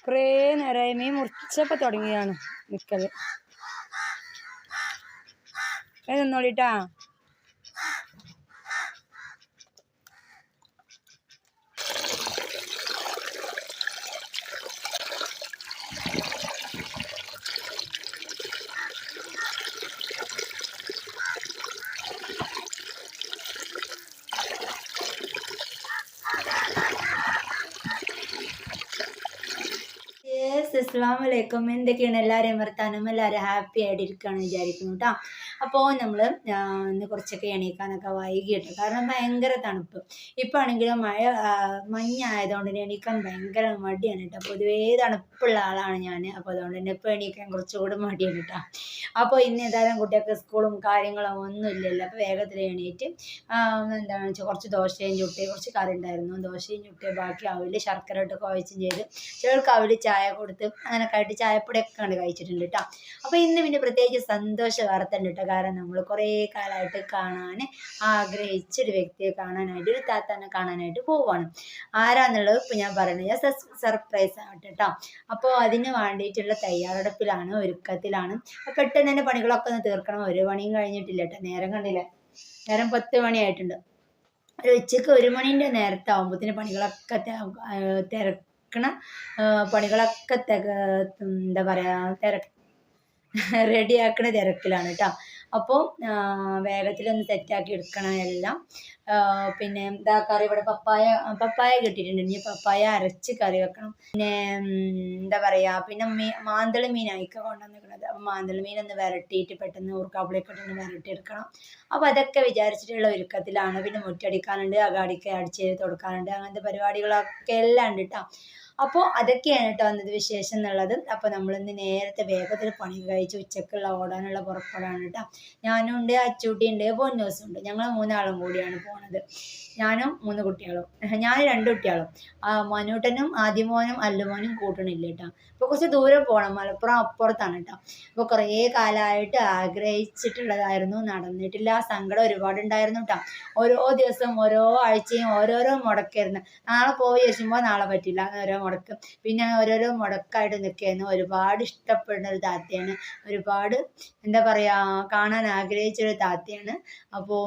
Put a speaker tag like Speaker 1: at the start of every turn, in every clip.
Speaker 1: കുറേ നേരമായി മീൻ മുറിച്ചപ്പോൾ തുടങ്ങിയാണ് നിൽക്കൽ. നിന്നോളിട്ടാ. അസ്സലാമലൈക്കും. എന്തൊക്കെയാണ് എല്ലാവരെയും വർത്താനം? എല്ലാവരും ഹാപ്പി ആയിട്ടിരിക്കുകയാണെന്ന് വിചാരിക്കുന്നു കേട്ടോ. അപ്പോൾ നമ്മൾ ഇന്ന് കുറച്ചൊക്കെ എണീക്കാനൊക്കെ വൈകിട്ട്, കാരണം ഭയങ്കര തണുപ്പ്. ഇപ്പോൾ ആണെങ്കിലും മഞ്ഞായതുകൊണ്ട് തന്നെ എണീക്കാൻ ഭയങ്കര മടിയാണ് കേട്ടോ. പൊതുവേ തണുപ്പുള്ള ആളാണ് ഞാൻ. അപ്പോൾ അതുകൊണ്ട് തന്നെ ഇപ്പോൾ എണീക്കാൻ കുറച്ചുകൂടി മടിയാണ് കേട്ടോ. അപ്പോൾ ഇന്ന് ഏതായാലും കുട്ടികൾക്ക് സ്കൂളും കാര്യങ്ങളും ഒന്നും ഇല്ലല്ലോ. അപ്പോൾ വേഗത്തിൽ എണീറ്റ് എന്താണെന്ന് വെച്ചാൽ കുറച്ച് ദോശയും ചുട്ടി, കുറച്ച് കറി ഉണ്ടായിരുന്നു, ദോശയും ചുട്ടി ബാക്കി അവിൽ ശർക്കര ഇട്ട് കുഴച്ചും ചെയ്ത് ചിലർക്ക് അവിൽ ചായ കൊടുത്ത് അങ്ങനെയൊക്കെ ആയിട്ട് ചായപ്പൊടിയൊക്കെ കണ്ട് കഴിച്ചിട്ടുണ്ട് കേട്ടോ. അപ്പോൾ ഇന്ന് പിന്നെ പ്രത്യേകിച്ച് സന്തോഷ വാർത്ത ഉണ്ട് കേട്ടോ. കാരണം നമ്മൾ കുറേ കാലമായിട്ട് കാണാൻ ആഗ്രഹിച്ചൊരു വ്യക്തിയെ കാണാനായിട്ട്, ഒരു താത്താനെ കാണാനായിട്ട് പോവുകയാണ്. ആരാന്നുള്ളത് ഇപ്പോൾ ഞാൻ പറയുന്നത് ഞാൻ സർപ്രൈസ് ആവട്ടെ കേട്ടോ. അപ്പോൾ അതിന് വേണ്ടിയിട്ടുള്ള തയ്യാറെടുപ്പിലാണ്, ഒരുക്കത്തിലാണ്. പെട്ടെന്ന് തന്നെ പണികളൊക്കെ ഒന്ന് തീർക്കണം. ഒരു പണിയും കഴിഞ്ഞിട്ടില്ല കേട്ടോ. നേരം കണ്ടില്ല, നേരം 10 മണിയായിട്ടുണ്ട്. ഒരു ഉച്ചയ്ക്ക് 1 മണീൻ്റെ നേരത്താവുമ്പോഴത്തേന് പണികളൊക്കെ പണികളൊക്കെ എന്താ പറയുക റെഡിയാക്കണ തിരക്കിലാണ് കേട്ടോ. അപ്പോൾ വേഗത്തിലൊന്ന് സെറ്റാക്കി എടുക്കണം എല്ലാം. പിന്നെ എന്താ കറി, ഇവിടെ പപ്പായ കിട്ടിയിട്ടുണ്ട്. ഇനി പപ്പായ അരച്ച് കറി വെക്കണം. പിന്നെ എന്താ പറയുക, പിന്നെ മാന്തള മീനായിക്കാണ് കൊണ്ടുവന്നിരിക്കുന്നത്. അപ്പോൾ മാന്തള മീനൊന്ന് വരട്ടിയിട്ട് പെട്ടെന്ന് ഊർക്കാപ്പിളിയൊക്കെ ഇട്ടൊന്ന് വരട്ടിയെടുക്കണം. അപ്പോൾ അതൊക്കെ വിചാരിച്ചിട്ടുള്ള ഒരുക്കത്തിലാണ്. പിന്നെ മുറ്റടിക്കാനുണ്ട്, അടിച്ച് കൊടുക്കാനുണ്ട്, അങ്ങനത്തെ പരിപാടികളൊക്കെ എല്ലാം ഉണ്ട് കേട്ടോ. അപ്പോൾ അതൊക്കെയാണ് കേട്ടോ അന്നത് വിശേഷം എന്നുള്ളത്. അപ്പോൾ നമ്മളിന്ന് നേരത്തെ വേഗത്തിൽ പണി കഴിച്ച് ഉച്ചക്കുള്ള ഓടാനുള്ള പുറപ്പെടാണ് കേട്ടോ. ഞാനും ഉണ്ട്, അച്ചൂട്ടിയുണ്ട്, പൊന്നൂസും ഉണ്ട്. ഞങ്ങൾ 3 ആളും കൂടിയാണ് പോണത്. ഞാനും 3 കുട്ടികളും, ഞാൻ 2 കുട്ടികളും. മനൂട്ടനും ആദ്യമോനും അല്ലുമോനും കൂട്ടണില്ല കേട്ടോ. ഇപ്പോൾ കുറച്ച് ദൂരം പോകണം, മലപ്പുറം അപ്പുറത്താണ് കേട്ടോ. അപ്പോൾ കുറേ കാലമായിട്ട് ആഗ്രഹിച്ചിട്ടുള്ളതായിരുന്നു, നടന്നിട്ടില്ല. സങ്കടം ഒരുപാടുണ്ടായിരുന്നു കേട്ടോ. ഓരോ ദിവസം ഓരോ ആഴ്ചയും ഓരോരോ മുടക്കായിരുന്നു. നാളെ പോയി ചോദിക്കുമ്പോൾ നാളെ പറ്റില്ല, ഓരോ മുടക്ക്. പിന്നെ ഓരോരോ മുടക്കായിട്ട് നിൽക്കുകയായിരുന്നു. ഒരുപാട് ഇഷ്ടപ്പെടുന്ന ഒരു താത്തയാണ്, ഒരുപാട് എന്താ പറയുക കാണാൻ ആഗ്രഹിച്ചൊരു താത്തയാണ്. അപ്പോൾ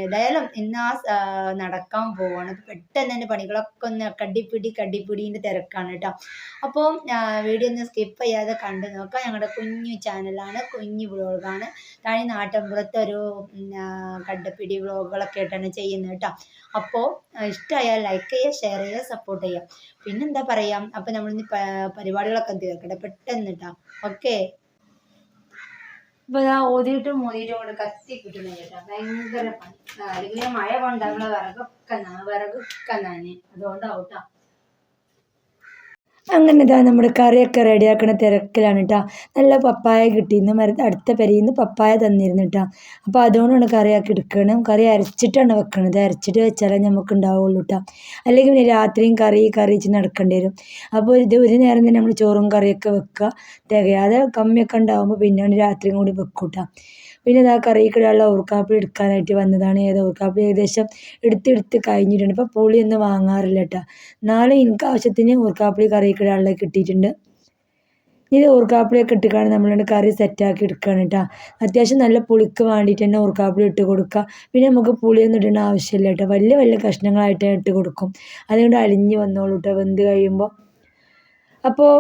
Speaker 1: ഏതായാലും ഇന്ന് നടക്കാൻ പോവാണ്. പെട്ടെന്ന് തന്നെ പണികളൊക്കെ ഒന്ന് കടിപ്പിടീൻ്റെ തിരക്കാണ് കേട്ടോ. അപ്പോൾ വീഡിയോ ഒന്ന് സ്കിപ്പ് ചെയ്യാതെ കണ്ടു നോക്കാം. ഞങ്ങളുടെ കുഞ്ഞു ചാനലാണ്, കുഞ്ഞു വ്ളോഗാണ്. തനി നാട്ടിൻപുറത്തെ ഒരു കടപ്പിടി വ്ളോഗുകളൊക്കെ ആയിട്ടാണ് ചെയ്യുന്നത് കേട്ടോ. അപ്പോൾ ഇഷ്ടമായാൽ ലൈക്ക് ചെയ്യുക, ഷെയർ ചെയ്യുക, സപ്പോർട്ട് ചെയ്യുക. പിന്നെന്താ പറയുക, അപ്പോൾ നമ്മളിന്ന് പരിപാടികളൊക്കെ തീർക്കട്ടെ പെട്ടെന്ന് കേട്ടോ. ഓക്കെ. ഇപ്പോൾ ഓതിയിട്ടും കൊണ്ട് കത്തി കിട്ടുന്നില്ല കേട്ടോ. ഭയങ്കര പണി. അല്ലെങ്കിൽ മഴ കൊണ്ടാകുള്ള വിറകൊക്കെ നനഞ്ഞ്, അതുകൊണ്ടാവും കേട്ടോ. അങ്ങനെ ഇതാ നമ്മുടെ കറിയൊക്കെ റെഡിയാക്കണ തിരക്കിലാണ് കേട്ടോ. നല്ല പപ്പായ കിട്ടിയിരുന്നു, അടുത്ത പെരയിൽ നിന്ന് പപ്പായ തന്നിരുന്നു കേട്ടോ. അപ്പോൾ അതുകൊണ്ടാണ് കറിയാക്കി എടുക്കണം. കറി അരച്ചിട്ടാണ് വെക്കണത്. അരച്ചിട്ട് വെച്ചാലേ നമുക്ക് ഉണ്ടാവുള്ളൂ കേട്ടോ. അല്ലെങ്കിൽ പിന്നെ രാത്രിയും കറി വെച്ച് നടക്കേണ്ടി വരും. അപ്പോൾ ഒരു നേരം തന്നെ നമ്മൾ ചോറും കറിയൊക്കെ വെക്കുക. തികയാതെ കമ്മിയൊക്കെ ഉണ്ടാകുമ്പോൾ പിന്നെയാണ് രാത്രിയും കൂടി വെക്കും കേട്ടോ. പിന്നെ ഇതാ കറിക്കിടാനുള്ള ഊർക്കാപ്പിളി എടുക്കാനായിട്ട് വന്നതാണ്. ഊർക്കാപ്പിളി ഏകദേശം എടുത്ത് കഴിഞ്ഞിട്ടുണ്ട്. ഇപ്പോൾ പുളിയൊന്നും വാങ്ങാറില്ല കേട്ടോ. നാളെ എനിക്ക് ആവശ്യത്തിന് ഊർക്കാപ്പിളി കറിക്കിടാനുള്ള കിട്ടിയിട്ടുണ്ട്. ഇത് ഊർക്കാപ്പിളിയൊക്കെ ഇട്ടിട്ടാണ് നമ്മൾ കറി സെറ്റാക്കി എടുക്കുകയാണ് കേട്ടോ. അത്യാവശ്യം നല്ല പുളിക്ക് വേണ്ടിയിട്ട് തന്നെ ഊർക്കാപ്പിളി ഇട്ട് കൊടുക്കുക. പിന്നെ നമുക്ക് പുളിയൊന്നും ഇടേണ്ട ആവശ്യമില്ല കേട്ടോ. വലിയ കഷ്ണങ്ങളായിട്ട് ഇട്ട് കൊടുക്കും. അതുകൊണ്ട് അലിഞ്ഞ് വന്നോളൂ കേട്ടോ വെന്ത് കഴിയുമ്പോൾ. അപ്പോൾ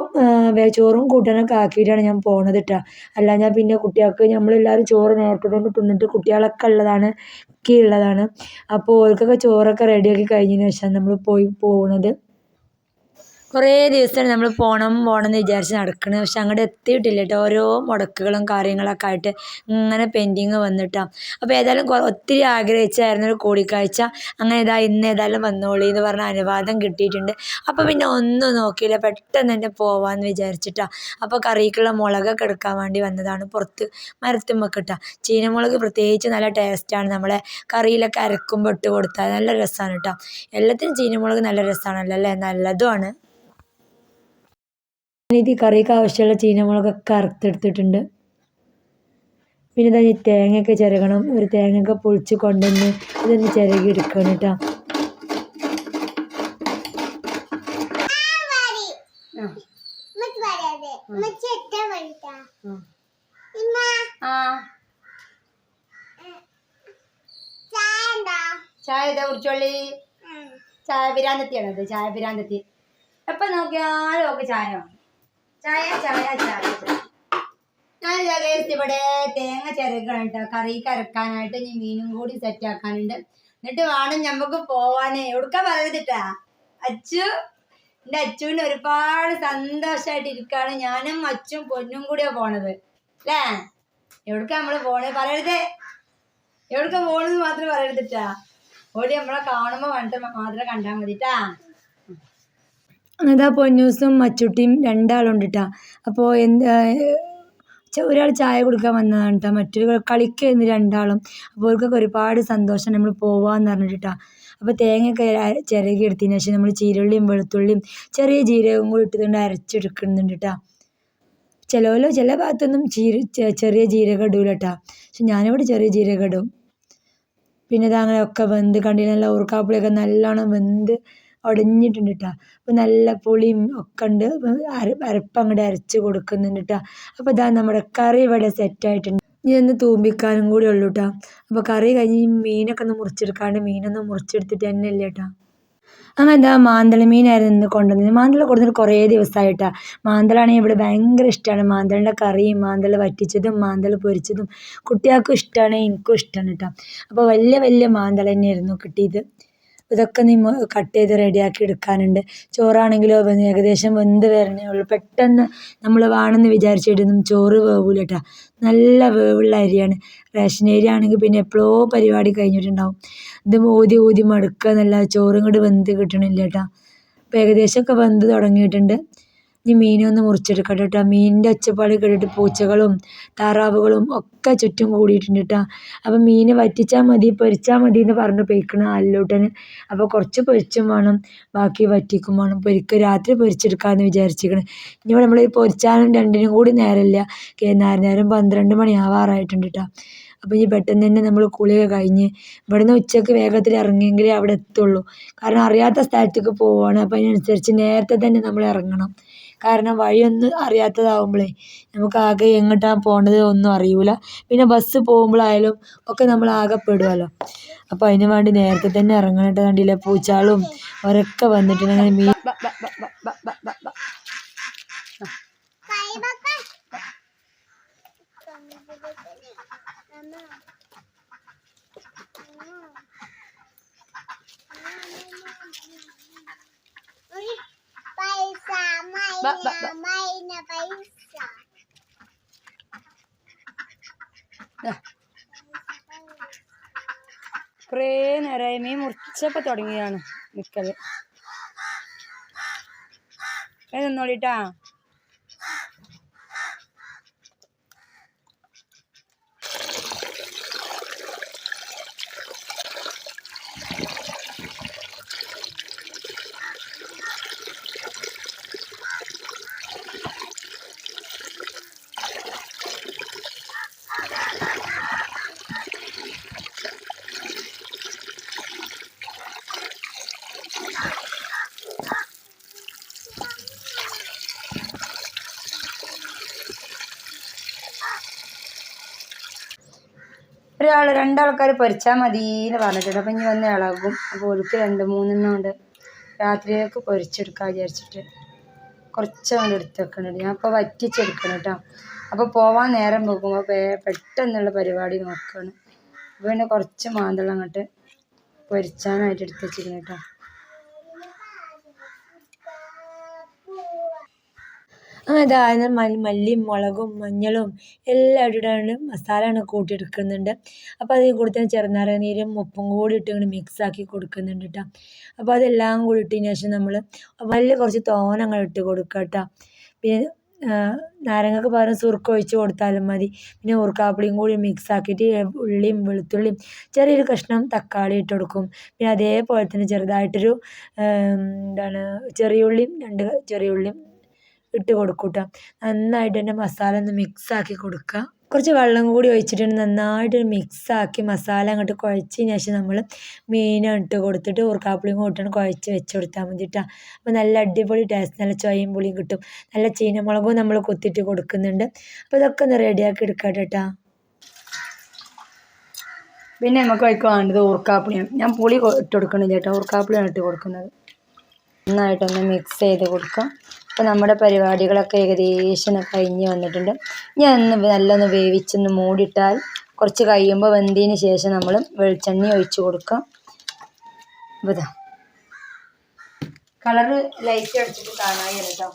Speaker 1: ചോറും കൂട്ടാനൊക്കെ ആക്കിയിട്ടാണ് ഞാൻ പോണത് കേട്ടോ. അല്ല ഞാൻ പിന്നെ കുട്ടികൾക്ക് നമ്മളെല്ലാവരും ചോറ് നേരത്തോണ്ട് തിന്നിട്ട് കുട്ടികളൊക്കെ ഉള്ളതാണ്, ഉള്ളതാണ്. അപ്പോൾ ഓർക്കൊക്കെ ചോറൊക്കെ റെഡിയാക്കി കഴിഞ്ഞതിന് ശേഷം നമ്മൾ പോകുന്നത്. കുറേ ദിവസമാണ് നമ്മൾ പോകണമെന്ന് വിചാരിച്ച് നടക്കുന്നത്. പക്ഷെ അങ്ങോട്ട് എത്തിയിട്ടില്ല കേട്ടോ. ഓരോ മുടക്കുകളും കാര്യങ്ങളൊക്കെ ആയിട്ട് ഇങ്ങനെ പെൻഡിങ് വന്നിട്ടാണ്. അപ്പോൾ ഏതായാലും ഒത്തിരി ആഗ്രഹിച്ചായിരുന്നു ഒരു കൂടിക്കാഴ്ച. അങ്ങനെ ഇന്ന് ഏതായാലും വന്നോളി എന്ന് പറഞ്ഞ അനുവാദം കിട്ടിയിട്ടുണ്ട്. അപ്പോൾ പിന്നെ ഒന്നും നോക്കിയില്ല, പെട്ടെന്ന് തന്നെ പോവാമെന്ന് വിചാരിച്ചിട്ടാണ്. അപ്പോൾ കറിക്കുള്ള മുളകൊക്കെ എടുക്കാൻ വേണ്ടി വന്നതാണ്. പുറത്ത് മരത്തുമ്മൊക്കെ ഇട്ടാൽ ചീനമുളക് പ്രത്യേകിച്ച് നല്ല ടേസ്റ്റാണ്. നമ്മളെ കറിയിലൊക്കെ അരക്കുമ്പോൾ ഇട്ട് കൊടുത്താൽ നല്ല രസമാണ് കേട്ടോ. എല്ലാത്തിനും ചീനമുളക് നല്ല രസമാണല്ലോ അല്ലേ, നല്ലതുമാണ്. ഇത് കറിക്ക് ആവശ്യമുള്ള ചീനമുളകൊക്കെ അറുത്തെടുത്തിട്ടുണ്ട്. പിന്നെ ഇതാ തേങ്ങയൊക്കെ ചിരകണം. ഒരു തേങ്ങയൊക്കെ പൊളിച്ച് കൊണ്ടുവന്ന് ഇതൊന്ന് ചിരകി എടുക്കണം കേട്ടോ. ചായ ഇതാ കുടിച്ചോളി. ചായ പിരാന്തത്തിയാണത്, ചായ പിരാന്തത്തി. എപ്പൊ നോക്കിയാലും ഒക്കെ ചായ ചായ ചായ ചായ. ഞാനിതാ ഇവിടെ തേങ്ങ ചിരകണം കേട്ടോ, കറിക്ക് അരക്കാനായിട്ട്. ഇനി മീനും കൂടി സെറ്റ് ആക്കാനുണ്ട്. എന്നിട്ട് വേണം ഞമ്മക്ക് പോവാനേ. എവിടുക്കാ പറയുന്നിട്ടാ അച്ചു. എൻ്റെ അച്ചുവിന് ഒരുപാട് സന്തോഷമായിട്ട് ഇരിക്കുകയാണ്. ഞാനും അച്ചും പൊന്നും കൂടിയാ പോണത് അല്ലേ? എവിടുക്ക നമ്മള് പോണേ പറയരുതേ. എവിടുക്ക പോണെന്ന് മാത്രം പറയരുതിട്ടാ. ഓടി നമ്മളെ കാണുമ്പോ മാത്രം കണ്ടാൽ മതിട്ടാ. അതാ പൊന്നൂസും അച്ചുട്ടിയും രണ്ടാളുണ്ട് കേട്ടാ. അപ്പോൾ ഒരാൾ ചായ കൊടുക്കാൻ വന്നതാണ് കേട്ടോ, മറ്റൊരു കളിക്കുന്നു രണ്ടാളും. അപ്പോൾ അവർക്കൊക്കെ ഒരുപാട് സന്തോഷം നമ്മൾ പോവാന്ന് പറഞ്ഞിട്ടാ. അപ്പോൾ തേങ്ങയൊക്കെ ചിരകി എടുത്തതിന് ശേഷം നമ്മൾ ചീരുള്ളിയും വെളുത്തുള്ളിയും ചെറിയ ജീരകവും കൂടി ഇട്ടുകൊണ്ട് അരച്ചെടുക്കുന്നുണ്ട് കേട്ടോ. ചില ഭാഗത്തൊന്നും ചെറിയ ജീരകം ഇടൂല കേട്ടോ, പക്ഷെ ഞാനിവിടെ ചെറിയ ജീരകം ഇടും. പിന്നെ ഇതങ്ങനെ ഒക്കെ വെന്ത് കണ്ടില്ല, ഊർക്കാപ്പുളിയൊക്കെ നല്ലോണം വെന്ത് ഉടഞ്ഞിട്ടുണ്ട് കേട്ടോ. അപ്പോൾ നല്ല പുളിയും ഒക്കെ ഉണ്ട്. അരപ്പ് അങ്ങോട്ട് അരച്ച് കൊടുക്കുന്നുണ്ട് കേട്ടോ. അപ്പോൾ ഇതാ നമ്മുടെ കറി ഇവിടെ സെറ്റായിട്ടുണ്ട്. ഇനി ഒന്ന് തൂമ്പിക്കാനും കൂടി ഉള്ളൂ കേട്ടോ. അപ്പോൾ കറി കഴിഞ്ഞ് മീനൊക്കെ ഒന്ന് മുറിച്ചെടുക്കാണ്ട് മീനൊന്നും മുറിച്ചെടുത്തിട്ട് തന്നെ ഇല്ല കേട്ടോ. അങ്ങനെ എന്താ മാന്തള മീനായിരുന്നു ഇന്ന് കൊണ്ടുവന്നത്. മാന്തള കൊടുത്തിട്ട് കുറേ ദിവസമായിട്ടാണ്. മാന്തളാണെങ്കിൽ ഇവിടെ ഭയങ്കര ഇഷ്ടമാണ്. മാന്തളിൻ്റെ കറിയും മാന്തൾ വറ്റിച്ചതും മാന്തൾ പൊരിച്ചതും കുട്ടികൾക്കും ഇഷ്ടമാണ്, എനിക്കും ഇഷ്ടമാണ് കേട്ടോ. അപ്പോൾ വലിയ വലിയ മാന്തള തന്നെയായിരുന്നു കിട്ടിയത്. ഇതൊക്കെ നീ കട്ട് ചെയ്ത് റെഡിയാക്കി എടുക്കാനുണ്ട്. ചോറാണെങ്കിലോ ഏകദേശം വെന്ത് വരണേ ഉള്ളൂ. പെട്ടെന്ന് നമ്മൾ വേണമെന്ന് വിചാരിച്ചിട്ടൊന്നും ചോറ് വേവില്ല കേട്ടോ. നല്ല വേവുള്ള അരിയാണ്. റേഷൻ അരി ആണെങ്കിൽ പിന്നെ എപ്പോഴോ പരിപാടി കഴിഞ്ഞിട്ടുണ്ടാവും. ഇത് ഊതി ഊതി മടുക്കുക എന്നല്ല, ചോറും കൂടി വെന്ത് കിട്ടണില്ല കേട്ടോ. അപ്പോൾ ഏകദേശമൊക്കെ വെന്ത് തുടങ്ങിയിട്ടുണ്ട്. ഇനി മീനൊന്ന് മുറിച്ചെടുക്കട്ടെ കേട്ടോ. മീനിൻ്റെ ഒച്ചപ്പാട് കേട്ടിട്ട് പൂച്ചകളും താറാവുകളും ഒക്കെ ചുറ്റും കൂടിയിട്ടുണ്ട് കേട്ടോ. അപ്പം മീൻ വറ്റിച്ചാൽ മതി പൊരിച്ചാൽ മതി എന്ന് പറഞ്ഞ് പൊയ്ക്കണം അല്ലൂട്ടന്. അപ്പോൾ കുറച്ച് പൊരിച്ചും വേണം, ബാക്കി വറ്റിക്കും വേണം. രാത്രി പൊരിച്ചെടുക്കാമെന്ന് വിചാരിച്ചിരിക്കണം. ഇനി നമ്മൾ പൊരിച്ചാലും രണ്ടിനും കൂടി നേരമില്ല. നേരം 12 മണി ആവാറായിട്ടുണ്ട് കേട്ടോ. അപ്പോൾ ഈ പെട്ടെന്ന് തന്നെ നമ്മൾ കുളിയൊക്കെ കഴിഞ്ഞ് ഇവിടുന്ന് ഉച്ചയ്ക്ക് വേഗത്തിൽ ഇറങ്ങിയെങ്കിലേ അവിടെ എത്തുള്ളൂ. കാരണം അറിയാത്ത സ്ഥലത്തേക്ക് പോവുകയാണ്. അപ്പോൾ അതിനനുസരിച്ച് നേരത്തെ തന്നെ നമ്മൾ ഇറങ്ങണം. കാരണം വഴിയൊന്നും അറിയാത്തതാവുമ്പോഴേ നമുക്ക് ആകെ എങ്ങോട്ടാണ് പോകേണ്ടത് ഒന്നും അറിയില്ല. പിന്നെ ബസ് പോകുമ്പോഴായാലും ഒക്കെ നമ്മൾ ആകെ പെടുമല്ലോ. അപ്പോൾ അതിന് വേണ്ടി നേരത്തെ തന്നെ ഇറങ്ങണിട്ട് കണ്ടില്ലേ, പൂച്ചാളും അവരൊക്കെ വന്നിട്ടുണ്ടെങ്കിൽ മീൻ കുറേ നേരമായി മീൻ മുറിച്ചപ്പോൾ തുടങ്ങിയാണ് നിൽക്കൽ. നിന്നോളിട്ടാ. രണ്ടാൾക്കാർ പൊരിച്ചാൽ മതി എന്ന് പറഞ്ഞിട്ടുണ്ട്. അപ്പം ഇനി വന്ന് ഇളകും. അപ്പോൾ ഒരിക്കൽ 2-3 കൊണ്ട് രാത്രിയിലേക്ക് പൊരിച്ചെടുക്കാൻ വിചാരിച്ചിട്ട് കുറച്ചങ്ങോട്ട് എടുത്ത് വെക്കണുണ്ട്. ഞാൻ അപ്പോൾ വറ്റിച്ചെടുക്കണം കേട്ടോ. അപ്പോൾ പോവാൻ നേരം പോകുമ്പോൾ പെട്ടെന്നുള്ള പരിപാടി നോക്കുകയാണ്. അപ്പോൾ പിന്നെ കുറച്ച് മാന്തളം അങ്ങോട്ട് പൊരിച്ചാനായിട്ട് എടുത്ത് വെച്ചിരിക്കണം കേട്ടോ. അതായത് മല്ലിയും മുളകും മഞ്ഞളും എല്ലാം ഇട്ടിട്ടാണ് മസാല കൂട്ടിയെടുക്കുന്നുണ്ട്. അപ്പോൾ അതിൽ കൂടുതൽ ചെറുനാരങ്ങ നീരും ഉപ്പും കൂടി ഇട്ട് മിക്സാക്കി കൊടുക്കുന്നുണ്ട് കേട്ടോ. അപ്പോൾ അതെല്ലാം കൂടി ഇട്ടതിന് ശേഷം നമ്മൾ മല്ലി കുറച്ച് തോനങ്ങൾ ഇട്ട് കൊടുക്കുക കേട്ടോ. പിന്നെ നാരങ്ങക്ക് പകരം സുർക്ക ഒഴിച്ച് കൊടുത്താലും മതി. പിന്നെ ഊർക്കാപ്പുളിയും കൂടി മിക്സാക്കിയിട്ട് ഉള്ളിയും വെളുത്തുള്ളിയും ചെറിയൊരു കഷ്ണം തക്കാളി ഇട്ട് കൊടുക്കും. പിന്നെ അതേപോലെ തന്നെ ചെറുതായിട്ടൊരു ചെറിയ ഉള്ളിയും 2 ചെറിയ ഉള്ളിയും ഇട്ട് കൊടുക്കും കേട്ടോ. നന്നായിട്ട് തന്നെ മസാല ഒന്ന് മിക്സാക്കി കൊടുക്കുക.
Speaker 2: കുറച്ച് വെള്ളം കൂടി ഒഴിച്ചിട്ട് നന്നായിട്ട് മിക്സാക്കി മസാല അങ്ങോട്ട് കുഴച്ചതിന് ശേഷം നമ്മൾ മീനിട്ട് കൊടുത്തിട്ട് ഊർക്കാപ്പുളിയും കൂട്ടിയാണ് കുഴച്ച് വെച്ച് കൊടുത്താൽ മതി കേട്ടോ. അപ്പോൾ നല്ല അടിപൊളി ടേസ്റ്റ്, നല്ല ചൊയയും പുളിയും കിട്ടും. നല്ല ചീനമുളകും നമ്മൾ കൊത്തിയിട്ട് കൊടുക്കുന്നുണ്ട്. അപ്പോൾ ഇതൊക്കെ ഒന്ന് റെഡിയാക്കി എടുക്കാം കേട്ടോ.
Speaker 1: പിന്നെ നമുക്ക് അതിലേക്ക് വേണ്ടത് ഊർക്കാപ്പുളിയാണ്. ഞാൻ പുളി ഇട്ട് കൊടുക്കണില്ല കേട്ടോ, ഊർക്കാപ്പുളിയാണ് ഇട്ട് കൊടുക്കുന്നത്. നന്നായിട്ടൊന്ന് മിക്സ് ചെയ്ത് കൊടുക്കാം. അപ്പോൾ നമ്മുടെ പരിപാടികളൊക്കെ ഏകദേശം കഴിഞ്ഞ് വന്നിട്ടുണ്ട്. ഞാൻ നല്ലൊന്ന് വേവിച്ചൊന്ന് മൂടിയിട്ടാൽ കുറച്ച് കഴിയുമ്പോൾ വെന്തതിന് ശേഷം നമ്മൾ വെളിച്ചെണ്ണ ഒഴിച്ച് കൊടുക്കാം. അപ്പോൾ ഇതാ കളറ് ലൈറ്റ് അടിച്ചിട്ട് കാണാനാണ് കേട്ടോ.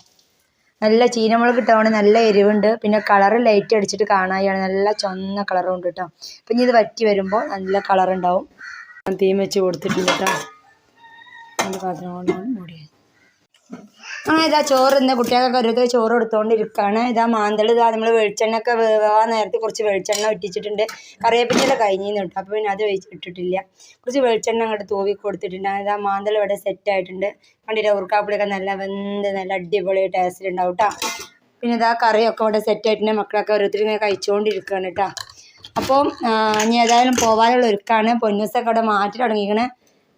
Speaker 1: നല്ല ചീനമുളക് ഇട്ടതാണ്, നല്ല എരിവുണ്ട്. പിന്നെ കളറ് ലൈറ്റ് അടിച്ചിട്ട് കാണാനാണ്, നല്ല ചുവന്ന കളറും ഉണ്ട് കേട്ടോ. അപ്പം ഇനി ഇത് വറ്റി വരുമ്പോൾ നല്ല കളറുണ്ടാവും. തീം വെച്ച് കൊടുത്തിട്ടുണ്ട് കേട്ടോ. അതിൻ്റെ പാത്രം കൊണ്ടാണ് മൂടിയത്. അങ്ങനെ ഇതാ ചോറ് ഇന്ന് കുട്ടികൾക്കൊക്കെ ഓരോരുത്തർ ചോറ് എടുത്തുകൊണ്ടിരിക്കുകയാണ്. ഇതാ മാന്തൾ ഇതാ നമ്മൾ വെളിച്ചെണ്ണയൊക്കെ വേവാൻ നേരത്തെ കുറച്ച് വെളിച്ചെണ്ണ ഇട്ടിച്ചിട്ടുണ്ട്. കറിവേപ്പിൻ്റെ കഴിഞ്ഞിന്ന് കേട്ടോ, അപ്പോൾ പിന്നെ അത് ഇട്ടിട്ടില്ല. കുറച്ച് വെളിച്ചെണ്ണ അങ്ങോട്ട് തൂവി കൊടുത്തിട്ടുണ്ട്. ഇതാ മാന്തൾ ഇവിടെ സെറ്റായിട്ടുണ്ട്. കണ്ടിട്ട് ഊർക്കാപ്പുളിയൊക്കെ നല്ല വെന്ത് നല്ല അടിപൊളി ടേസ്റ്റിലുണ്ടാവും കേട്ടോ. പിന്നെ ഇതാ കറിയൊക്കെ ഇവിടെ സെറ്റായിട്ടുണ്ട്. മക്കളൊക്കെ ഓരോരുത്തർ ഇങ്ങനെ കഴിച്ചുകൊണ്ടിരിക്കുകയാണ് കേട്ടോ. അപ്പോൾ ഇനി ഏതായാലും പോകാനുള്ള ഒരുക്കാണ്. പൊന്നൂസൊക്കെ അവിടെ മാറ്റി തുടങ്ങിയിരിക്കണേ.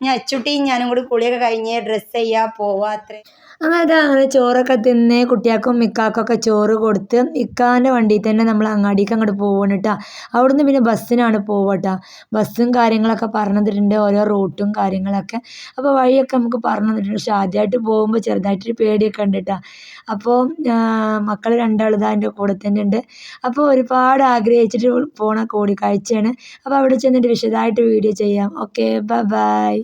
Speaker 1: ഞാൻ അച്ചുട്ടിയും ഞാനും കൂടി കുളിയൊക്കെ കഴിഞ്ഞ് ഡ്രസ്സ് ചെയ്യുക പോവാ അത്രേ.
Speaker 2: അങ്ങനെ ചോറൊക്കെ തിന്ന് കുട്ടികൾക്കും ഇക്കാക്കൊക്കെ ചോറ് കൊടുത്ത് ഇക്കാൻ്റെ വണ്ടിയിൽ തന്നെ നമ്മൾ അങ്ങാടിക്ക് അങ്ങോട്ട് പോകണം കേട്ടോ. അവിടുന്ന് പിന്നെ ബസ്സിനാണ് പോവുക കേട്ടോ. ബസ്സും കാര്യങ്ങളൊക്കെ പറഞ്ഞു തന്നിട്ടുണ്ട്, ഓരോ റൂട്ടും കാര്യങ്ങളൊക്കെ. അപ്പോൾ വഴിയൊക്കെ നമുക്ക് പറഞ്ഞു തന്നിട്ടുണ്ട്. പക്ഷെ ആദ്യമായിട്ട് പോകുമ്പോൾ ചെറുതായിട്ടൊരു പേടിയൊക്കെ ഉണ്ട് കേട്ടോ. അപ്പോൾ മക്കൾ രണ്ടാളും ഇതാ എൻ്റെ കൂടെ തന്നെ ഉണ്ട്. അപ്പോൾ ഒരുപാട് ആഗ്രഹിച്ചിട്ട് പോണ കൂടിക്കാഴ്ചയാണ്. അപ്പോൾ അവിടെ ചെന്നിട്ട് വിശദമായിട്ട് വീഡിയോ ചെയ്യാം. Okay, bye bye.